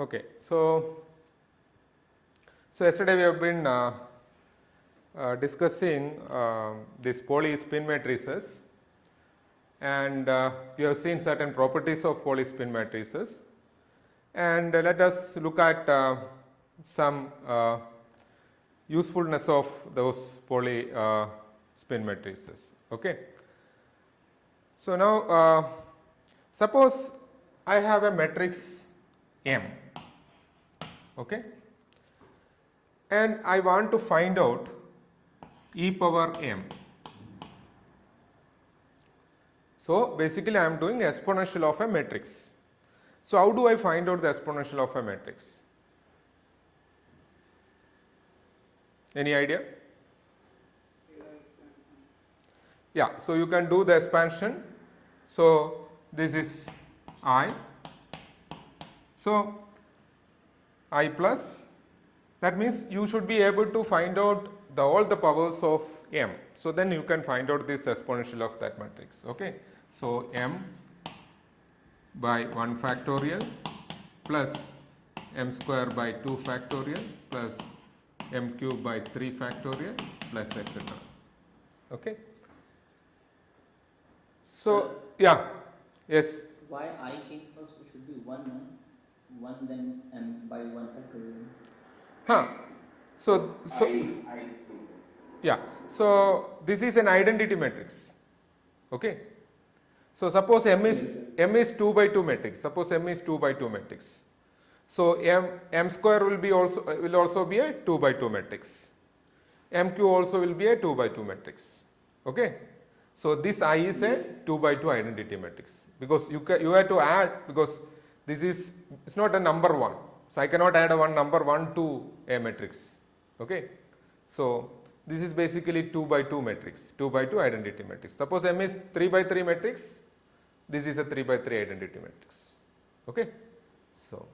Okay, so yesterday we have been discussing these Pauli spin matrices, and we have seen certain properties of Pauli spin matrices, and let us look at some usefulness of those Pauli spin matrices. Okay. So now suppose I have a matrix M, okay, and I want to find out e power m. So basically I am doing exponential of a matrix. So how do I find out the exponential of a matrix? Any idea? Yeah, so you can do the expansion. So this is I. So I plus, that means you should be able to find out all the powers of m. So then you can find out this exponential of that matrix. Okay. So m by 1 factorial plus m square by 2 factorial plus m cube by 3 factorial plus etc. Okay. So yeah, yes. Why I came first? It should be 1 then m by 1 factorial. Huh. So yeah. So this is an identity matrix. Okay. So suppose m is 2 by 2 matrix. Suppose m is 2 by 2 matrix. So m square will also be a 2 by 2 matrix. M cube also will be a 2 by 2 matrix. Okay. So this I is a 2 by 2 identity matrix, because you have to add, because this is, it's not a number 1. So I cannot add a number 1 to a matrix. Okay. So this is basically 2 by 2 matrix, 2 by 2 identity matrix. Suppose M is 3 by 3 matrix, this is a 3 by 3 identity matrix. Okay. So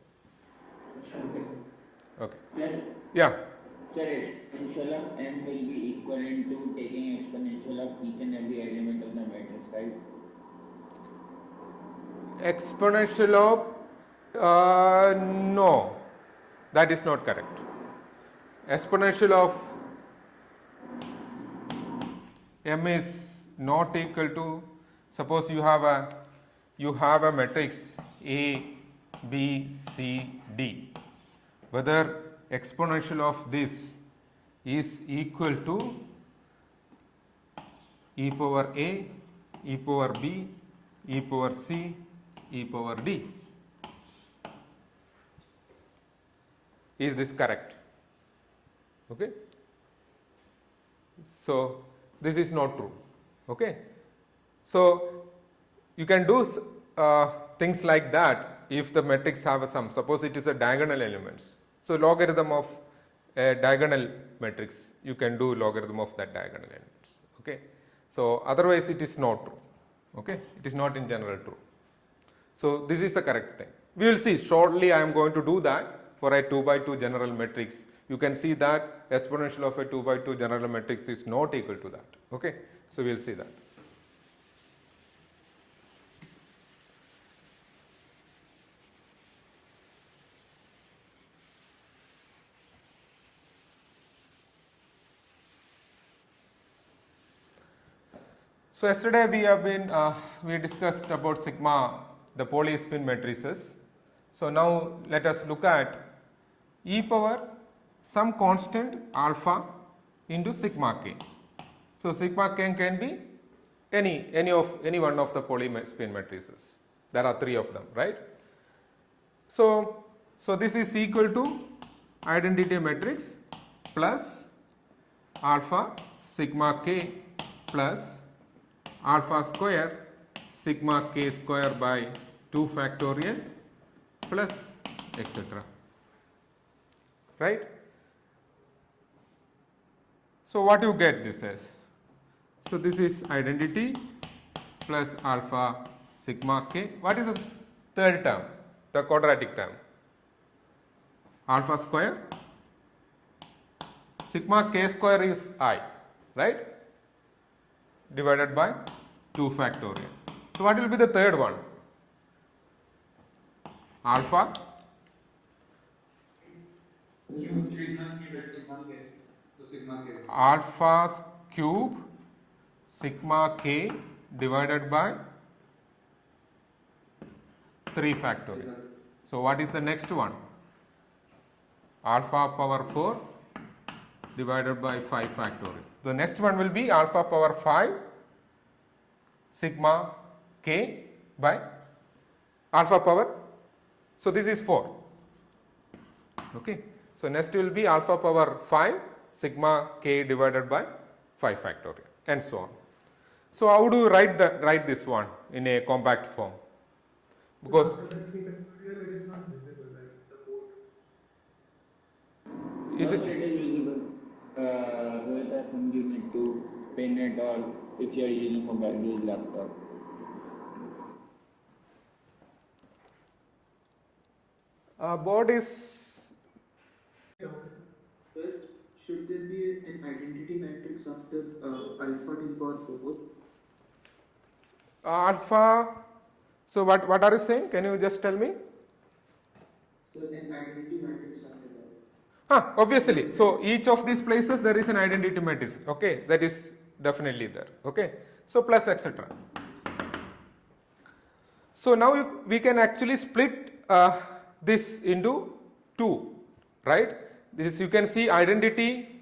okay. Yeah. Sir, exponential of m will be equivalent to taking exponential of each and every element of the matrix, right? Exponential of no, that is not correct. Exponential of m is not equal to, suppose you have a matrix A, B, C, D. Whether exponential of this is equal to e power A, e power B, e power C, e power D. Is this correct? Okay. So this is not true. Okay. So you can do things like that if the matrix have a sum. Suppose it is a diagonal elements. So logarithm of a diagonal matrix, you can do logarithm of that diagonal elements. Okay. So otherwise it is not true. Okay. It is not in general true. So this is the correct thing. We will see shortly. I am going to do that for a 2 by 2 general matrix. You can see that exponential of a 2 by 2 general matrix is not equal to that. Okay. So we will see that. So yesterday we discussed about sigma, the Pauli spin matrices. So now let us look at e power some constant alpha into sigma k. So sigma k can be any one of the Pauli spin matrices. There are 3 of them, right? So this is equal to identity matrix plus alpha sigma k plus alpha square sigma k square by 2 factorial plus etc. Right? So what you get this as? So this is identity plus alpha sigma k. What is the third term? The quadratic term. Alpha square sigma k square is I, right? Divided by 2 factorial. So what will be the third one? Alpha alpha cube sigma k divided by 3 factorial. So what is the next one? Alpha power 4 divided by 5 factorial. The next one will be alpha power 5 sigma k by alpha power. So this is 4. Okay. So next will be alpha power 5 sigma k divided by 5 factorial and so on. So how do you write this one in a compact form? Because after the 3 factorial, it is not visible, like the code. is it It is visible. With a phone you need to pin it, or if you are using mobile use laptop. board is But should there be an identity matrix after alpha to the power 4? alpha. So what are you saying? Can you just tell me? So an identity matrix after that. Obviously. So each of these places there is an identity matrix. Okay, that is definitely there. Okay, so plus etc. So now we can actually split this into two, right? This you can see identity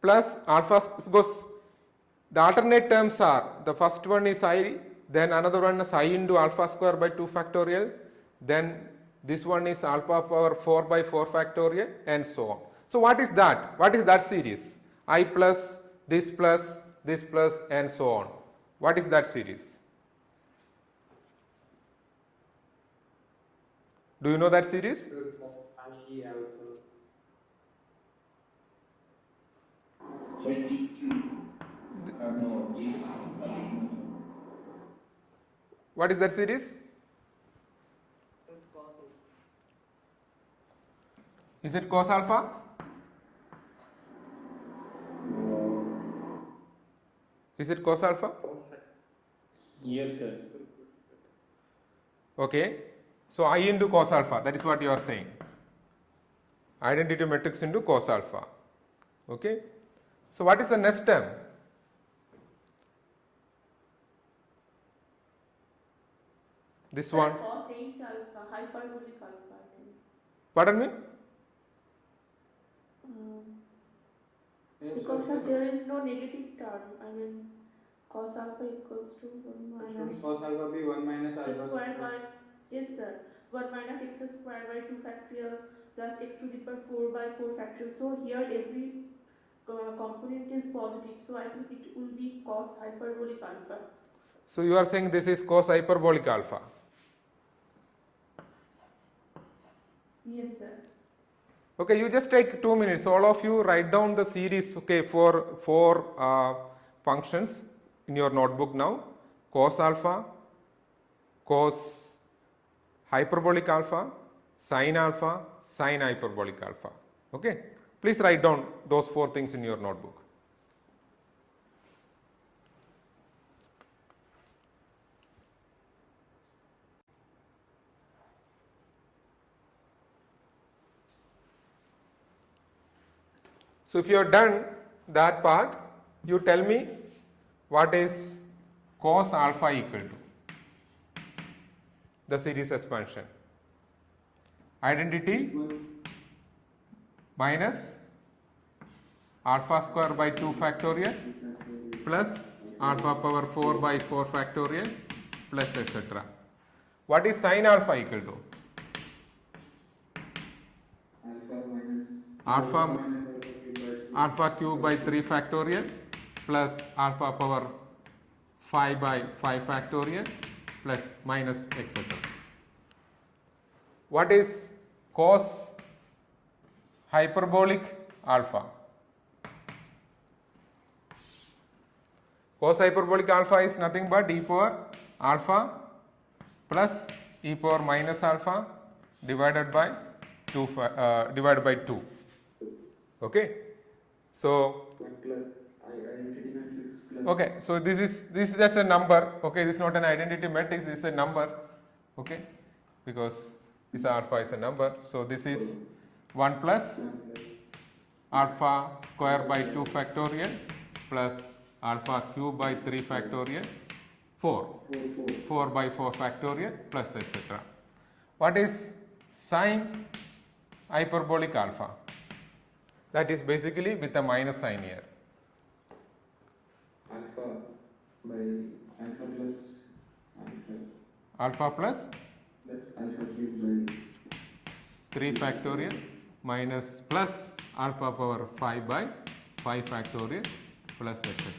plus alpha, because the alternate terms are, the first one is I, then another one is I into alpha square by 2 factorial, then this one is alpha power 4 by 4 factorial and so on. So what is that? What is that series? I plus this and so on. What is that series? Do you know that series? So G2, no, G. What is that series? Is it cos alpha? Is it cos alpha? Yes, sir. Okay. So I into cos alpha, that is what you are saying. Identity matrix into cos alpha. Okay. So what is the next term? This one. Cos H alpha, hyperbolic alpha, I think. Pardon me? Because there is no negative term. I mean, cos alpha equals to 1 minus Cos alpha be 1 minus x alpha squared by, yes sir, 1 minus x squared by 2 factorial plus x to the power 4 by 4 factorial. So here every component is positive. So I think it will be cos hyperbolic alpha. So you are saying this is cos hyperbolic alpha. Yes sir. Okay, you just take 2 minutes. All of you write down the series, okay, for 4 functions in your notebook now. Cos alpha, cos hyperbolic alpha, sin hyperbolic alpha. Okay, please write down those 4 things in your notebook. So if you have done that part, you tell me what is cos alpha equal to, the series expansion. Identity minus alpha square by 2 factorial plus alpha power 4 by 4 factorial plus etc. What is sin alpha equal to? Alpha cube by 3 factorial plus alpha power 5 by 5 factorial plus minus etc. What is cos hyperbolic alpha? Cos hyperbolic alpha is nothing but e power alpha plus e power minus alpha divided by 2. Okay. So okay, so this is just a number. Okay, this is not an identity matrix, this is a number. Okay, because this alpha is a number. So this is 1 plus alpha square by 2 factorial plus alpha cube by 3 factorial 4 by 4 factorial plus etc. What is sine hyperbolic alpha? That is basically with a minus sign here. Alpha plus alpha cube by 3 factorial minus plus alpha power 5 by 5 factorial plus etc.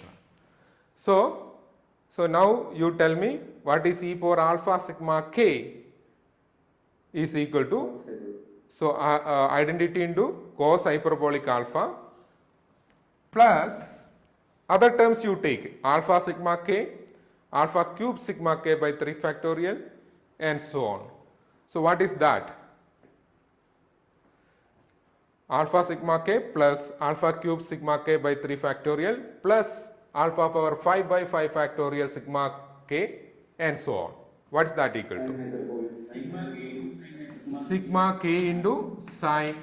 So now you tell me what is e power alpha sigma k is equal to, so identity into cos hyperbolic alpha plus other terms you take alpha sigma k, alpha cube sigma k by 3 factorial and so on. So what is that? Alpha sigma k plus alpha cube sigma k by 3 factorial plus alpha power 5 by 5 factorial sigma k and so on. What is that equal to? Sigma k into sine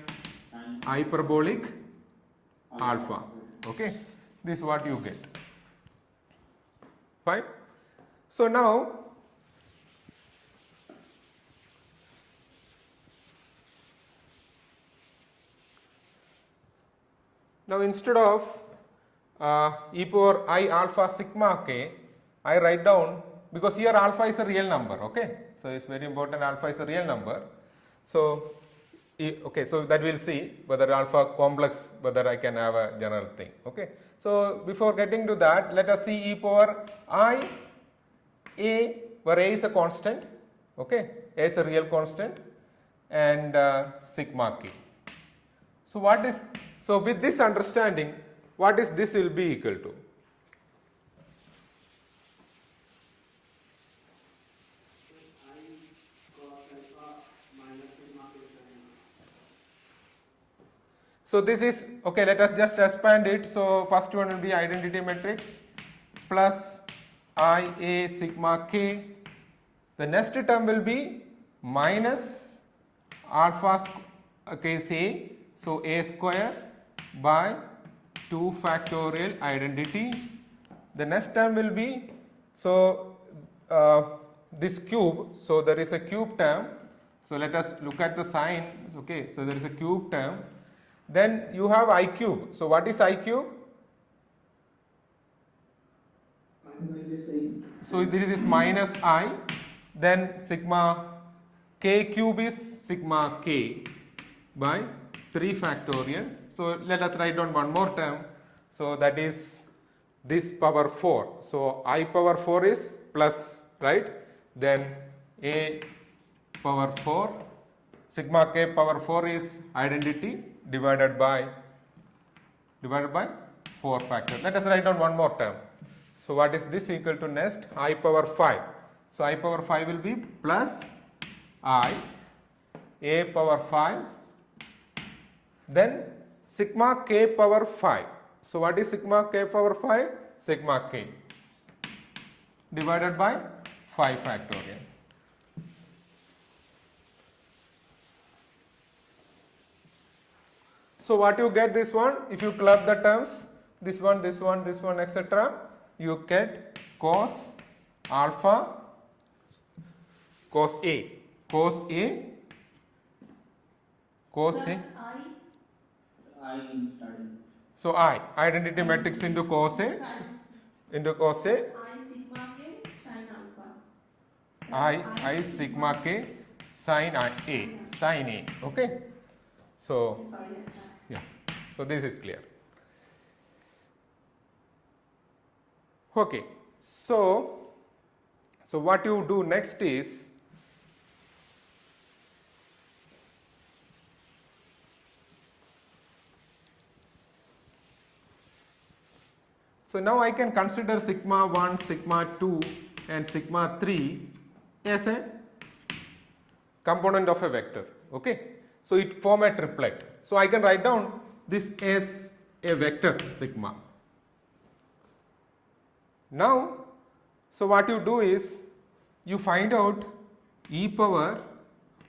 hyperbolic alpha. Okay, this is what you get. Fine. So now instead of e power I alpha sigma k, I write down, because here alpha is a real number, okay. So it's very important, alpha is a real number. So okay, so that we'll see whether alpha complex, whether I can have a general thing, okay. So before getting to that, let us see e power I a, where a is a constant, okay, a is a real constant, and sigma k. So what is, so with this understanding, what is this will be equal to? So this is, okay, let us just expand it. So first one will be identity matrix plus I a sigma k. The next term will be minus alpha, okay, say, so a square by 2 factorial identity. The next term will be, so this cube, so there is a cube term. So let us look at the sign, okay, so there is a cube term. Then you have I cube. So what is I cube? So this is minus I, then sigma k cube is sigma k by 3 factorial. So let us write down one more term. So that is this power 4. So I power 4 is plus, right? Then a power 4, sigma k power 4 is identity divided by 4 factor. Let us write down one more term. So what is this equal to next? I power 5. So I power 5 will be plus I a power 5, then sigma k power 5. So what is sigma k power 5? Sigma k divided by 5 factorial. So what you get this one, if you club the terms, this one, etc., you get cos alpha, cos A, cos A, cos A. I in starting. So I, identity matrix into cos A, I sigma k sine alpha. I sigma k sine A, sine A, okay. So Sorry. yeah, so this is clear. Okay, so what you do next is, so now I can consider sigma 1, sigma 2 and sigma 3 as a component of a vector, okay. So it form a triplet. So I can write down this as a vector sigma. Now, so what you do is you find out e power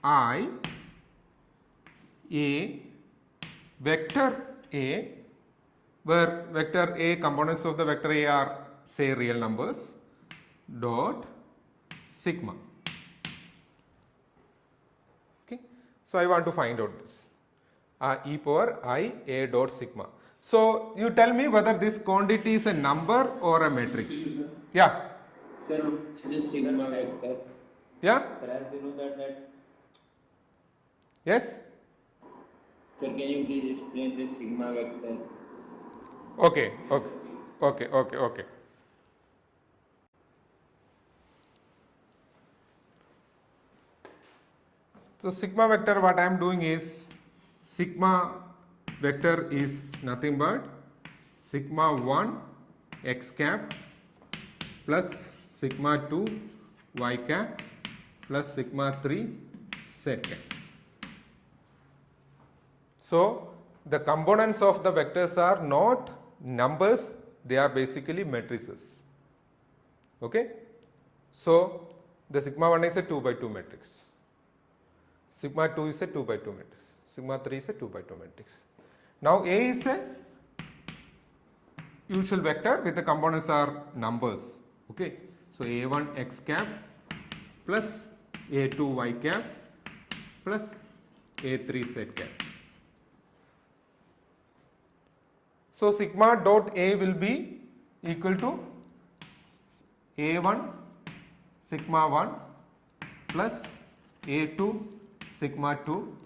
I a vector A, where vector A, components of the vector A are say real numbers, dot sigma. Okay. So I want to find out this e power I A dot sigma. So you tell me whether this quantity is a number or a matrix. Yeah. Sir, this sigma vector. Yeah. Sir, as we know that Yes. Sir, can you please explain this sigma vector? Okay. Okay. So sigma vector, what I am doing is, sigma vector is nothing but sigma 1 x cap plus sigma 2 y cap plus sigma 3 z cap. So the components of the vectors are not numbers, they are basically matrices. Okay. So the sigma 1 is a 2 by 2 matrix. Sigma 2 is a 2 by 2 matrix. Sigma 3 is a 2 by 2 matrix. Now A is a usual vector with the components are numbers. Okay. So A1 x cap plus A2 y cap plus A3 z cap. So sigma dot A will be equal to A1 sigma 1 plus A2 sigma 2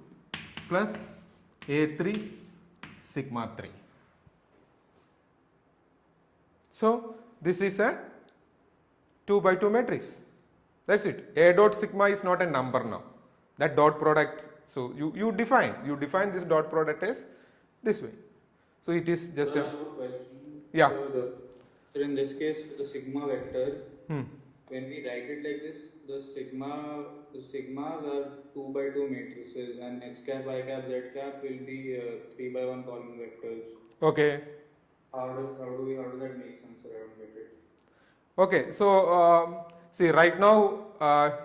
plus A3 sigma 3. So this is a 2 by 2 matrix. That's it. A dot sigma is not a number now. That dot product, so you define this dot product as this way. So it is just I a, have a question. yeah. So in this case, the sigma vector, Hmm. when we write it like this, the sigmas are 2 by 2 matrices, and x cap, y cap, z cap will be 3 by 1 column vectors. Okay. How does that make sense? I don't get it. Okay. So see, right now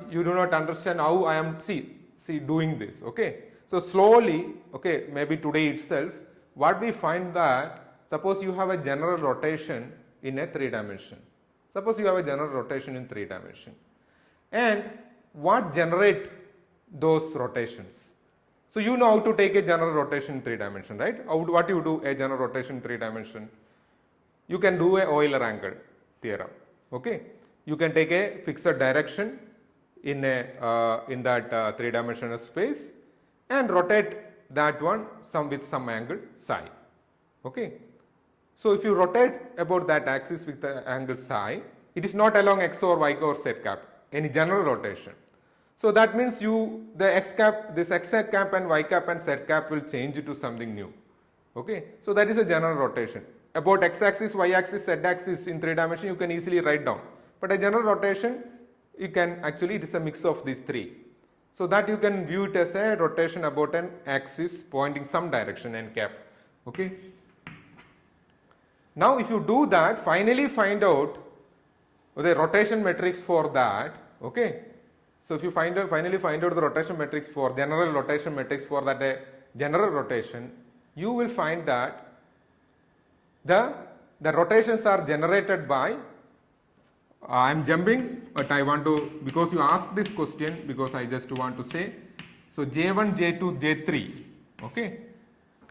you do not understand how I am see doing this. Okay. So slowly, okay, maybe today itself, what we find that, suppose you have a general rotation in a 3 dimension. Suppose you have a general rotation in 3 dimension. And what generate those rotations? So you know how to take a general rotation in 3 dimension, right? What you do a general rotation in 3 dimension? You can do a Euler angle theorem. Okay. You can take a fixed direction in that 3 dimensional space and rotate that one with some angle psi. Okay. So if you rotate about that axis with the angle psi, it is not along x or y or z cap, any general rotation. So that means the x cap, this x cap and y cap and z cap will change to something new. Okay. So that is a general rotation. About x axis, y axis, z axis in 3 dimension you can easily write down. But a general rotation, you can actually, it is a mix of these 3. So that you can view it as a rotation about an axis pointing some direction n cap. Okay. Now if you do that, finally find out the rotation matrix for that. Okay. So if you finally find out the rotation matrix for general rotation matrix for that general rotation, you will find that the rotations are generated by, I am jumping, but I want to, because you asked this question, because I just want to say, so J1, J2, J3, okay,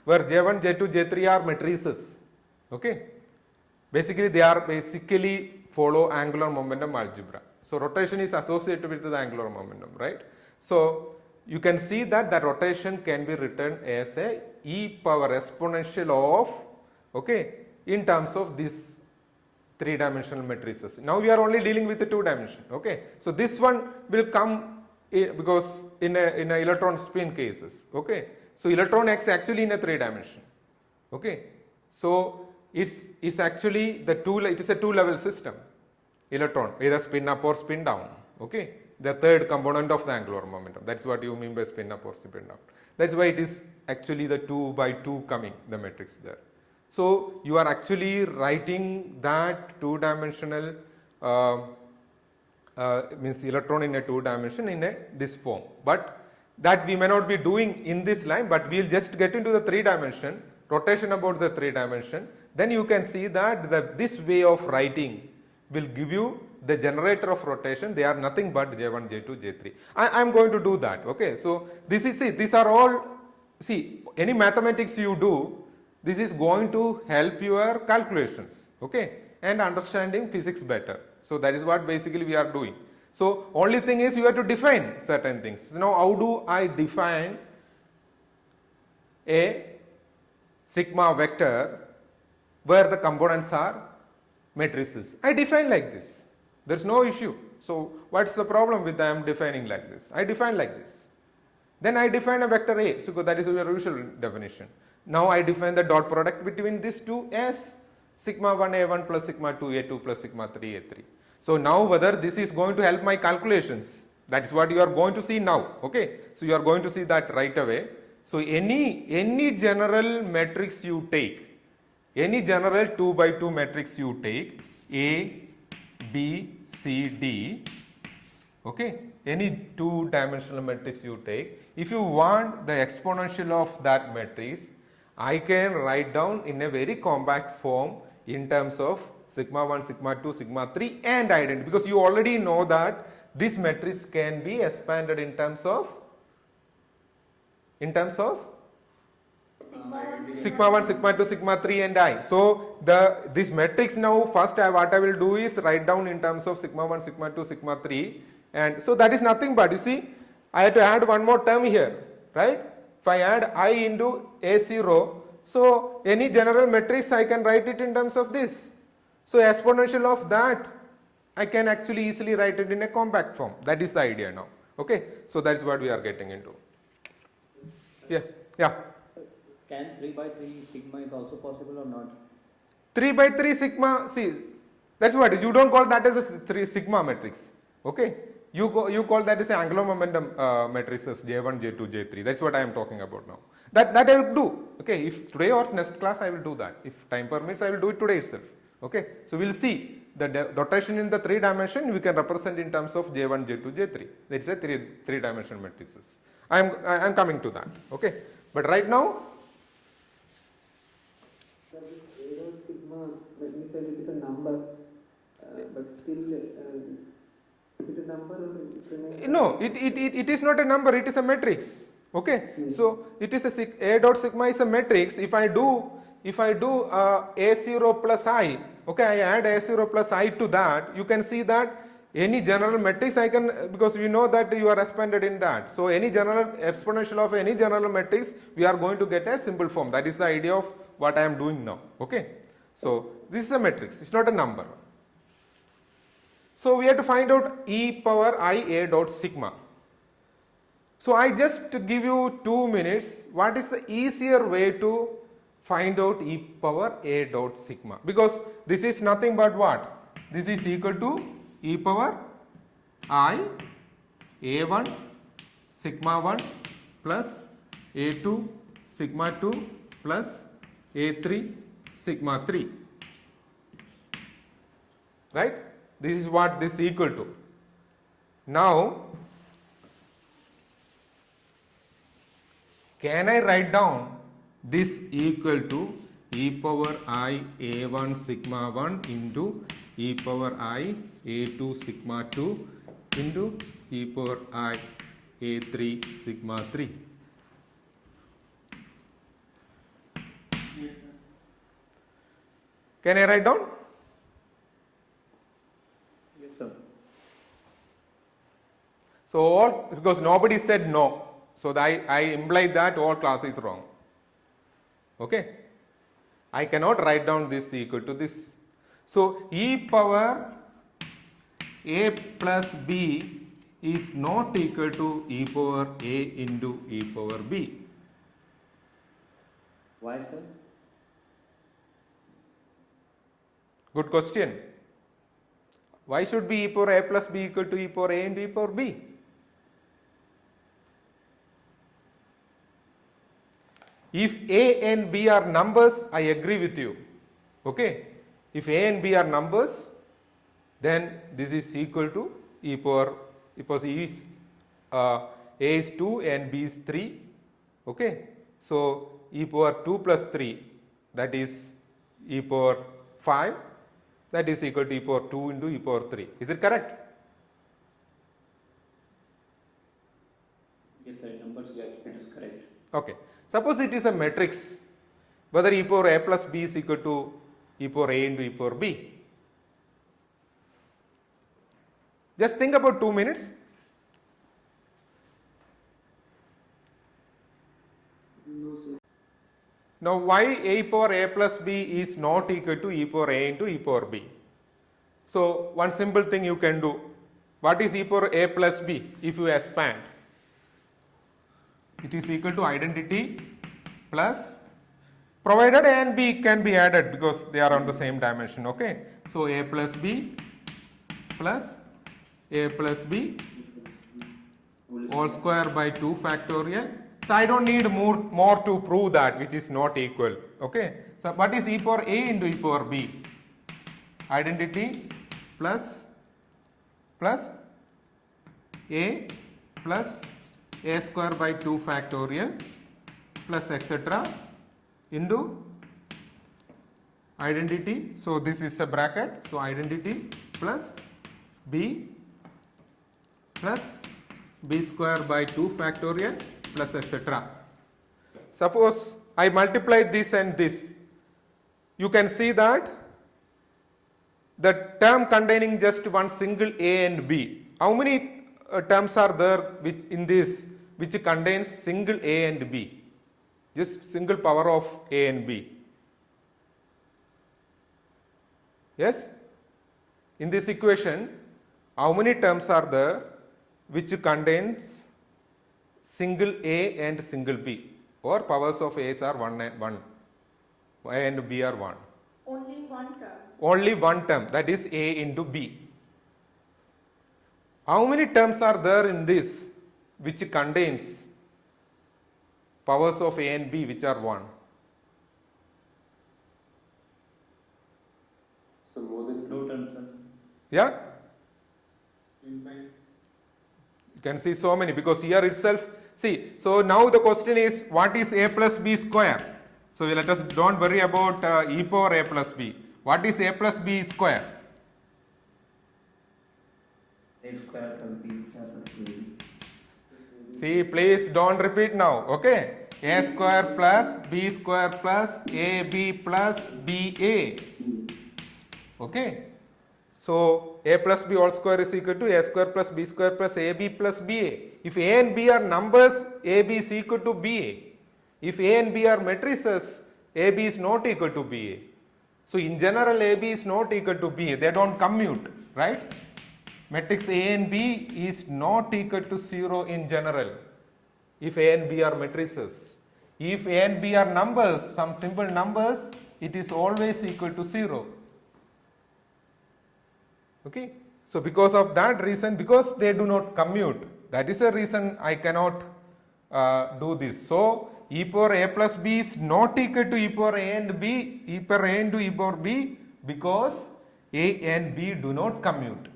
where J1, J2, J3 are matrices, okay, basically they are follow angular momentum algebra. So rotation is associated with the angular momentum, right? So you can see that the rotation can be written as a e power exponential of, okay, in terms of this 3-dimensional matrices. Now we are only dealing with the 2 dimension. Okay. So this one will come because in a electron spin cases. Okay. So electron acts actually in a 3 dimension. Okay. So it's actually it is a 2-level system. Electron either spin up or spin down. Okay. The third component of the angular momentum. That's what you mean by spin up or spin down. That's why it is actually the 2 by 2 coming, the matrix there. So you are actually writing that 2-dimensional means electron in a 2 dimension in this form. But that we may not be doing in this line, but we'll just get into the 3 dimension, rotation about the 3 dimension. Then you can see that this way of writing will give you the generator of rotation. They are nothing but J1, J2, J3. I am going to do that. Okay. So this is, see, these are all, see, any mathematics you do, this is going to help your calculations, okay, and understanding physics better. So that is what basically we are doing. So only thing is you have to define certain things. Now how do I define a sigma vector where the components are matrices? I define like this. There is no issue. So what's the problem with I am defining like this? I define like this. Then I define a vector A. So that is your usual definition. Now I define the dot product between these two as sigma 1 A1 plus sigma 2 A2 plus sigma 3 A3. So now whether this is going to help my calculations, that is what you are going to see now. Okay. So you are going to see that right away. So any general matrix you take, any general 2 by 2 matrix you take, A, B, C, D, okay, any 2 dimensional matrix you take, if you want the exponential of that matrix, I can write down in a very compact form in terms of sigma 1, sigma 2, sigma 3 and identity, because you already know that this matrix can be expanded in terms of sigma 1, sigma 2, sigma 3 and I. So this matrix now first what I will do is write down in terms of sigma 1, sigma 2, sigma 3, and so that is nothing but, you see, I have to add one more term here, right? If I add I into A0, so any general matrix I can write it in terms of this. So exponential of that I can actually easily write it in a compact form. That is the idea now. Okay, so that is what we are getting into. Yeah. Can 3 by 3 sigma is also possible or not? 3 by 3 sigma, see, that's what it is. You don't call that as a 3 sigma matrix. Okay, you call that as an angular momentum matrices J1, J2, J3. That's what I am talking about now. That I will do. Okay, if today or next class I will do that. If time permits, I will do it today itself. Okay, so we will see the rotation in the 3 dimension we can represent in terms of J1, J2, J3. That is a 3 dimensional matrices. I am coming to that. Okay, but right now. So this A dot sigma, when you said it is a number, but still, is it a number or it remains? No, it is not a number. It is a matrix. Okay, so it is a dot sigma is a matrix. If I do A0 plus I, okay, I add A0 plus I to that, you can see that any general matrix I can, because we know that you are expanded in that. So any general exponential of any general matrix, we are going to get a simple form. That is the idea of what I am doing now. Okay, so this is a matrix. It's not a number. So we have to find out e power I a dot sigma. So I just give you 2 minutes. What is the easier way to find out e power a dot sigma? Because this is nothing but what? This is equal to e power I a1 sigma 1 plus a2 sigma 2 plus a3 sigma 3. Right? This is what this is equal to. Now, can I write down this equal to e power I a1 sigma 1 into e power I a2 sigma 2 into e power I a3 sigma 3? Yes, sir. Can I write down? Yes, sir. So because nobody said no, so I implied that all class is wrong. Okay, I cannot write down this equal to this. So e power a plus b is not equal to e power a into e power b. Why, sir? Good question. Why should be e power a plus b equal to e power a into e power b? If a and b are numbers, I agree with you. Okay. If a and b are numbers, then this is equal to e power, because e is A is 2 and B is 3. Okay. So e power 2 plus 3, that is e power 5, that is equal to e power 2 into e power 3. Is it correct? Yes, sir. Numbers. Yes, it is correct. Okay. Suppose it is a matrix, whether e power a plus b is equal to e power a into e power b. Just think about 2 minutes. No, sir. Now, why e power a plus b is not equal to e power a into e power b? So, one simple thing you can do. What is e power a plus b if you expand? It is equal to identity plus, provided a and b can be added because they are on the same dimension. Okay. So, a plus b plus a plus b whole square by 2 factorial. So, I don't need more to prove that which is not equal. Okay. So, what is e power a into e power b? Identity plus a plus a square by 2 factorial plus etc. into identity. So, this is a bracket. So, identity plus b plus b square by 2 factorial plus etc. Suppose I multiply this and this, you can see that the term containing just one single a and b. How many terms are there which in this which contains single a and b? Just single power of a and b. Yes? In this equation, how many terms are there which contains single a and single b, or powers of a's are 1 and 1, a and b are 1? Only one term. Only one term, that is a into b. How many terms are there in this which contains powers of a and b which are 1? So more than 2 terms, sir. Yeah? You can see so many because here itself, see, so now the question is what is a plus b square? So let us don't worry about e power a plus b. What is a plus b square? A square plus b square plus b. See, please don't repeat now, okay? A square plus b square plus ab plus ba. Okay? So, a plus b all square is equal to a square plus b square plus ab plus ba. If a and b are numbers, ab is equal to ba. If a and b are matrices, ab is not equal to ba. So, in general, ab is not equal to ba. They don't commute, right? Matrix a and b is not equal to 0 in general if a and b are matrices. If a and b are numbers, some simple numbers, it is always equal to 0. Okay. So, because of that reason, because they do not commute, that is the reason I cannot do this. So, e power a plus b is not equal to e power a and b, e power a into e power b, because a and b do not commute.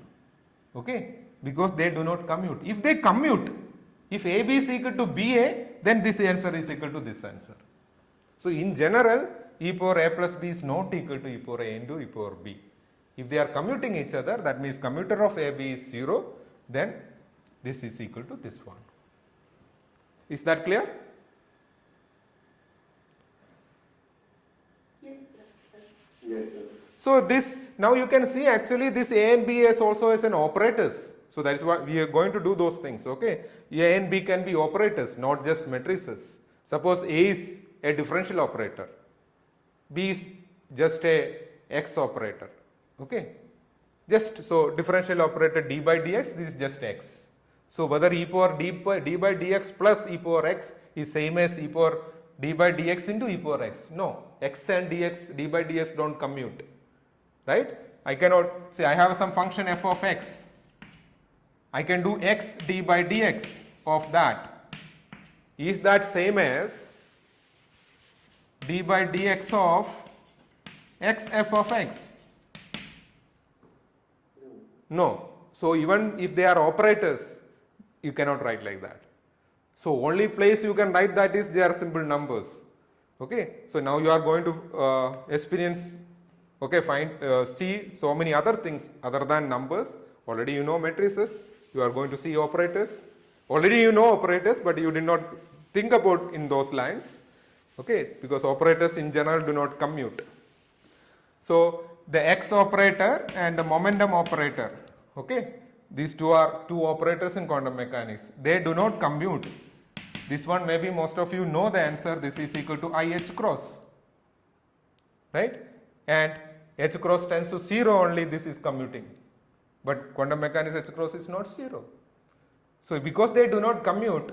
Okay, because they do not commute. If they commute, if AB is equal to BA, then this answer is equal to this answer. So, in general, e power a plus b is not equal to e power a into e power b. If they are commuting each other, that means commuter of AB is 0, then this is equal to this one. Is that clear? Yes, sir. Yes, sir. So, this now you can see actually this a and b is also as an operators. So, that is what we are going to do those things. Okay, a and b can be operators, not just matrices. Suppose a is a differential operator, b is just a x operator. Okay, just so differential operator d by dx, this is just x. So, whether e power d by dx plus e power x is same as e power d by dx into e power x. No, x and dx, d by dx don't commute. Right? I cannot say I have some function f of x. I can do x d by dx of that. Is that same as d by dx of x f of x? No. So, even if they are operators, you cannot write like that. So only place you can write that is they are simple numbers. Okay, so now you are going to experience, okay, see so many other things other than numbers. Already you know matrices, you are going to see operators. Already you know operators, but you did not think about in those lines, okay, because operators in general do not commute. So the x operator and the momentum operator, okay, these two are two operators in quantum mechanics. They do not commute. This one maybe most of you know the answer. This is equal to IH cross, right? And H cross tends to 0 only, this is commuting. But quantum mechanics H cross is not 0. So because they do not commute,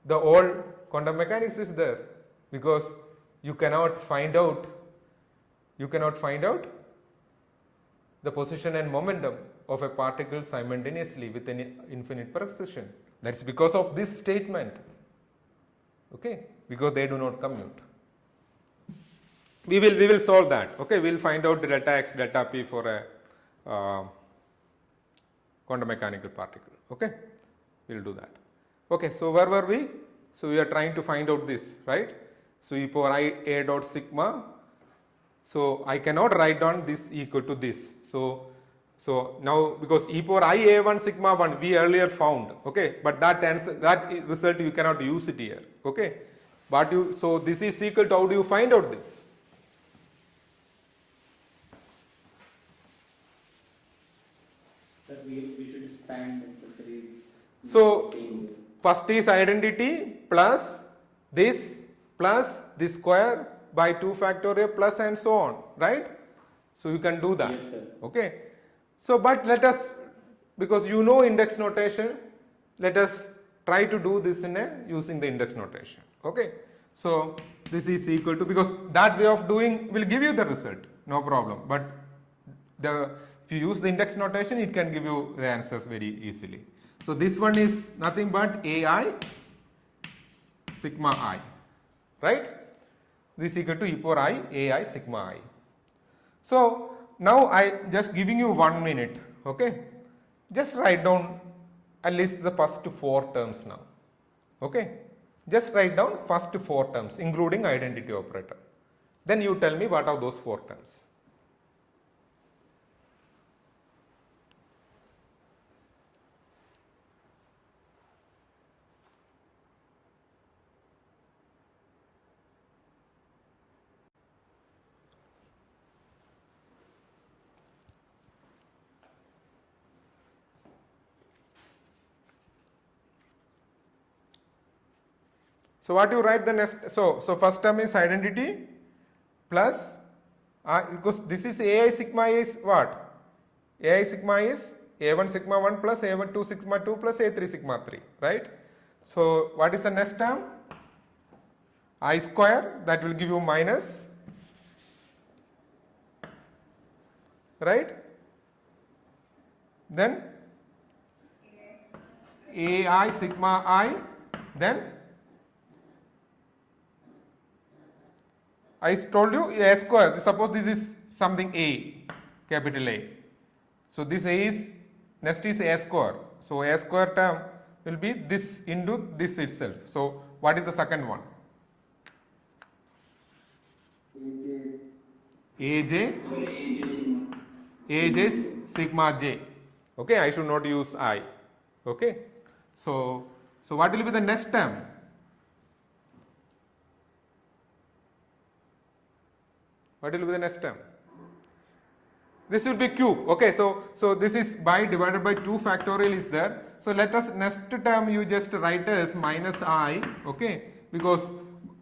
the old quantum mechanics is there, because you cannot find out the position and momentum of a particle simultaneously with an infinite precision. That's because of this statement, okay, because they do not commute. We will solve that, okay. We will find out the delta x, delta p for a quantum mechanical particle, okay. We will do that. Okay, so where were we? So we are trying to find out this, right? So e power I a dot sigma. So I cannot write down this equal to this. So now, because e power I a1 sigma 1 we earlier found, okay, but that answer, that result you cannot use it here, okay. But so this is equal to, how do you find out this? That we should expand the series. So first is identity plus this square by 2 factorial plus and so on, right? So you can do that, Yes, sir. okay. So but let us, because you know index notation, let us try to do this using the index notation, okay. So this is equal to, because that way of doing will give you the result, no problem, but if you use the index notation, it can give you the answers very easily. So this one is nothing but ai sigma I, right? This is equal to e power I ai sigma I. So now I just giving you 1 minute, okay. Just write down at least the first 4 terms now, okay. Just write down first 4 terms including identity operator. Then you tell me what are those 4 terms. So what you write the next, so first term is identity plus, because this is ai sigma is what? ai sigma is a1 sigma 1 plus a1 2 sigma 2 plus a3 sigma 3, right? So what is the next term? I square, that will give you minus, right? Then ai sigma I, then I told you a square, suppose this is something a, capital A. So this a is, next is a square. So a square term will be this into this itself. So what is the second one? aj sigma j. Okay, I should not use I. Okay. So what will be the next term? What will be the next term? This will be cube. Okay, so this is by divided by 2 factorial is there. So let us, next term you just write as minus I, okay, because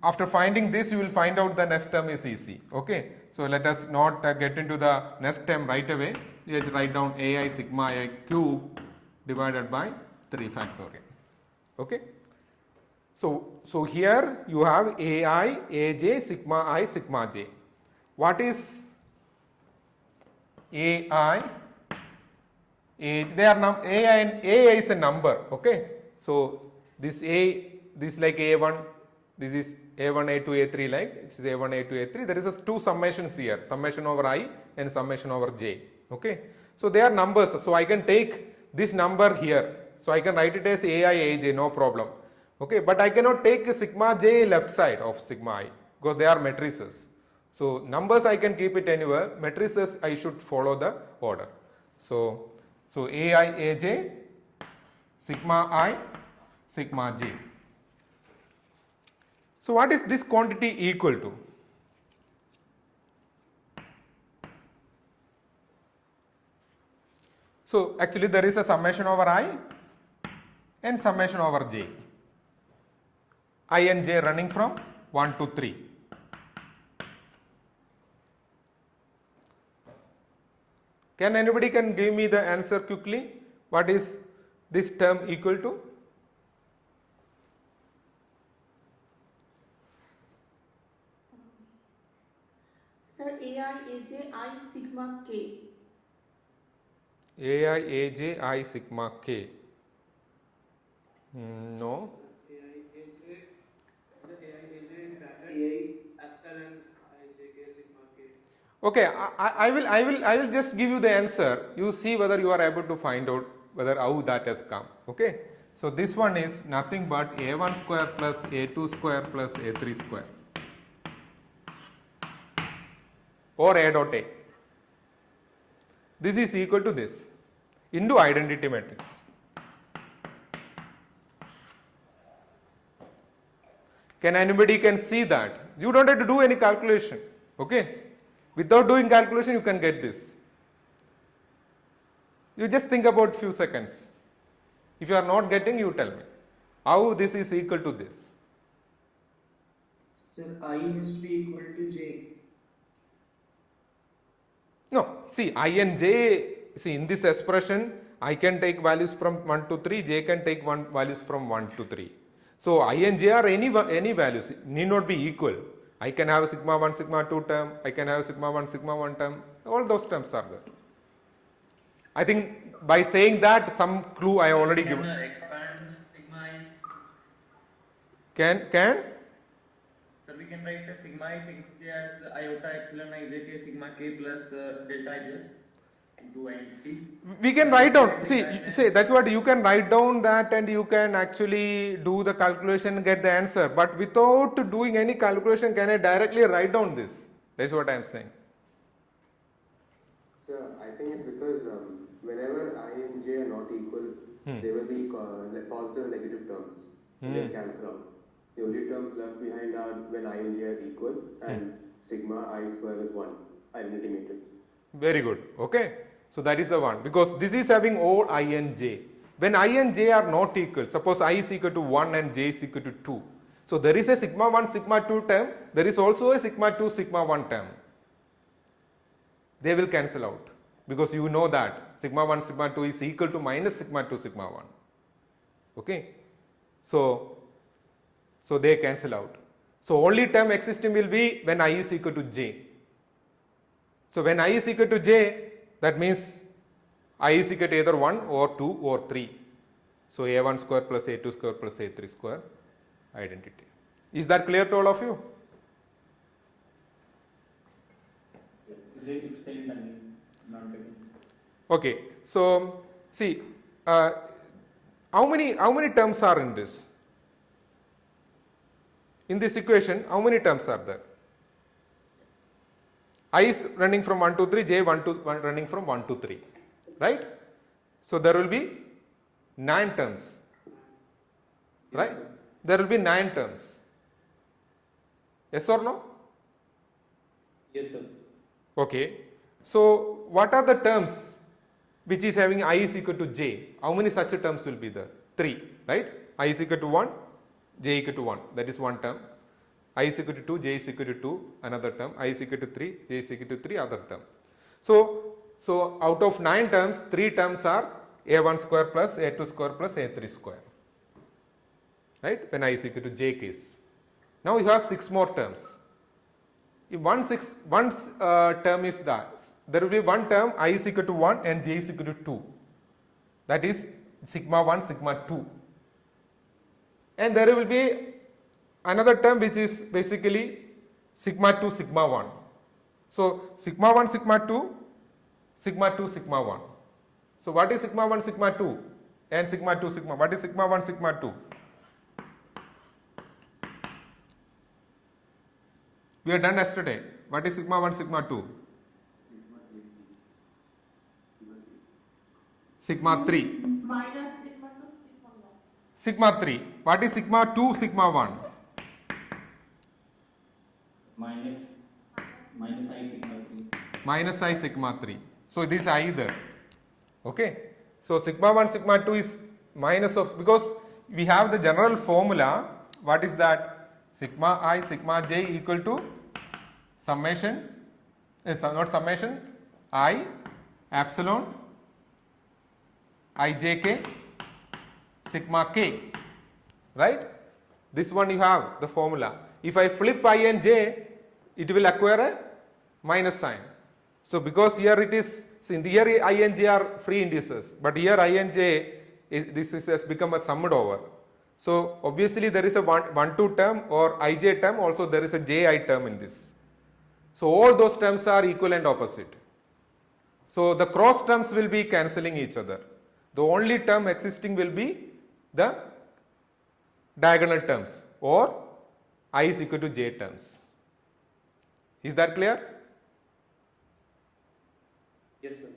after finding this you will find out the next term is easy, okay. So let us not get into the next term right away. You just write down ai sigma I cube divided by 3 factorial, okay. So here you have ai, aj, sigma I, sigma j. What is ai? They are ai and ai is a number, okay. So this a, this like a1, this is a1 a2 a3, like this is a1 a2 a3. There is 2 summations here, summation over I and summation over j, okay. So they are numbers, so I can take this number here, So I can write it as ai aj, no problem. Okay, but I cannot take sigma j left side of sigma I because they are matrices. So numbers I can keep it anywhere, matrices I should follow the order. So ai aj, sigma I, sigma j. So what is this quantity equal to? So actually there is a summation over I and summation over j. I and j running from 1 to 3. Can anybody can give me the answer quickly? What is this term equal to? Sir, AI, AJ, I, sigma, K. ai aj I sigma k. No. Okay, I will just give you the answer. You see whether you are able to find out whether how that has come. Okay. So this one is nothing but a1 square plus a2 square plus a3 square or a dot a. This is equal to this into identity matrix. Can anybody can see that? You don't have to do any calculation. Okay. Without doing calculation, you can get this. You just think about few seconds. If you are not getting, you tell me how this is equal to this. Sir, I must be equal to j. No, see I and j, see in this expression, I can take values from 1 to 3, j can take values from 1 to 3. So I and j are any values, need not be equal. I can have sigma 1, sigma 2 term, I can have sigma 1, sigma 1 term, all those terms are there. I think by saying that some clue I already given. Can expand sigma I? Can? Sir, we can write sigma I, sigma j as iota epsilon I j k sigma k plus delta j into entity. We can write down, see that's what you can write down that and you can actually do the calculation and get the answer, but without doing any calculation can I directly write down this? That's what I am saying. Sir, I think it's because whenever I and j are not equal, there will be positive and negative terms. They cancel out. The only terms left behind are when I and j are equal and sigma I square is 1, identity matrix. Very good. Okay. So that is the one, because this is having all I and j. When I and j are not equal, suppose I is equal to 1 and j is equal to 2. So there is a sigma 1, sigma 2 term, there is also a sigma 2, sigma 1 term. They will cancel out because you know that sigma 1, sigma 2 is equal to minus sigma 2, sigma 1. Okay. So they cancel out. So only term existing will be when I is equal to j. So when I is equal to j, that means I is equal to either 1 or 2 or 3. So a1 square plus a2 square plus a3 square identity. Is that clear to all of you? Yes, they explained and not getting. Okay. So see, how many terms are in this? In this equation, how many terms are there? I is running from 1 to 3, j 1 running from 1 to 3, right? So there will be 9 terms, right? There will be 9 terms. Yes or no? Yes, sir. Okay. So what are the terms which is having I is equal to j? How many such terms will be there? 3, right? I is equal to 1, j equal to 1, that is one term. I is equal to 2, j is equal to 2, another term. I is equal to 3, j is equal to 3, other term. So out of 9 terms, 3 terms are a1 square plus a2 square plus a3 square, right? When I is equal to j case. Now you have 6 more terms. If one term is that, there will be one term I is equal to 1 and j is equal to 2. That is sigma 1, sigma 2. And there will be another term which is basically sigma 2, sigma 1. So sigma 1, sigma 2, sigma 2, sigma 1. So what is sigma 1, sigma 2? and sigma 2 sigma. What is sigma 1 sigma 2? We are done yesterday. What is sigma 1 sigma 2? Sigma 3. Minus sigma 2, sigma 1. Sigma 3. What is sigma 2 sigma 1? Minus I sigma 3. Minus I sigma 3. So this is I there. Okay. So sigma 1 sigma 2 is minus of, because we have the general formula. What is that? Sigma I sigma j equal to summation, not summation, I epsilon ijk sigma k, right? This one you have the formula. If I flip I and j, it will acquire a minus sign. So because here it is, see, in the here I and j are free indices, but here I and j has become a summed over. So obviously there is a 1 2 term or ij term, also there is a ji term in this. So all those terms are equal and opposite. So the cross terms will be cancelling each other. The only term existing will be the diagonal terms, or I is equal to j terms. Is that clear? Yes, sir.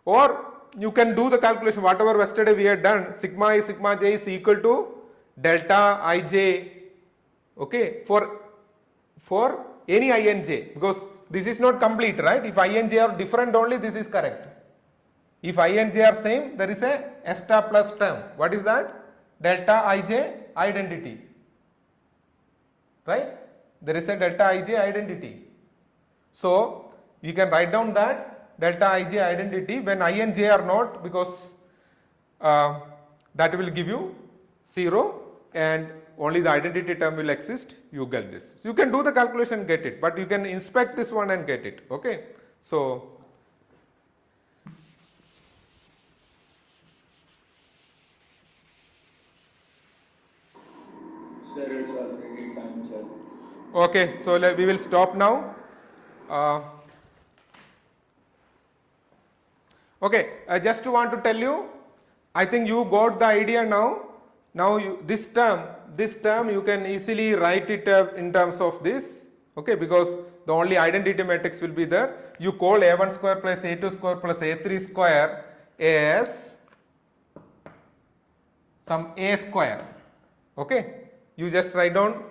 Or you can do the calculation, whatever yesterday we had done, sigma I sigma j is equal to delta ij, okay, for any I and j, because this is not complete, right? If I and j are different only, this is correct. If I and j are same, there is a extra plus term. What is that? Delta ij identity, right? There is a delta ij identity. So you can write down that delta ij identity when I and j are not, because that will give you 0 and only the identity term will exist, you get this. You can do the calculation, get it, but you can inspect this one and get it, okay? So Sir, it's already done, sir. okay, so we will stop now. Okay, I just want to tell you, I think you got the idea now. Now this term you can easily write it in terms of this, okay, because the only identity matrix will be there. You call a1 square plus a2 square plus a3 square as some a square, okay. You just write down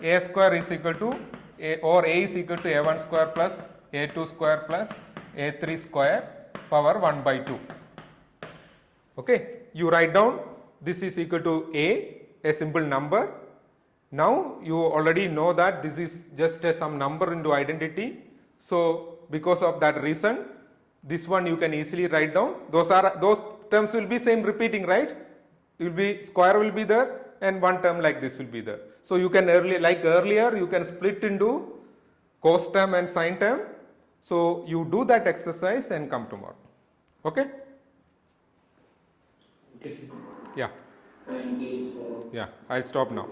a square is equal to a, or a is equal to a1 square plus a2 square plus a3 square power 1 by 2, okay. You write down this is equal to a simple number. Now you already know that this is just some number into identity. So because of that reason, this one you can easily write down. Those terms will be same repeating, right? It will be square will be there and one term like this will be there. So you can earlier you can split into cos term and sin term. So you do that exercise and come tomorrow. Okay? Okay. Yeah. Thank you, sir. Yeah. I'll stop now.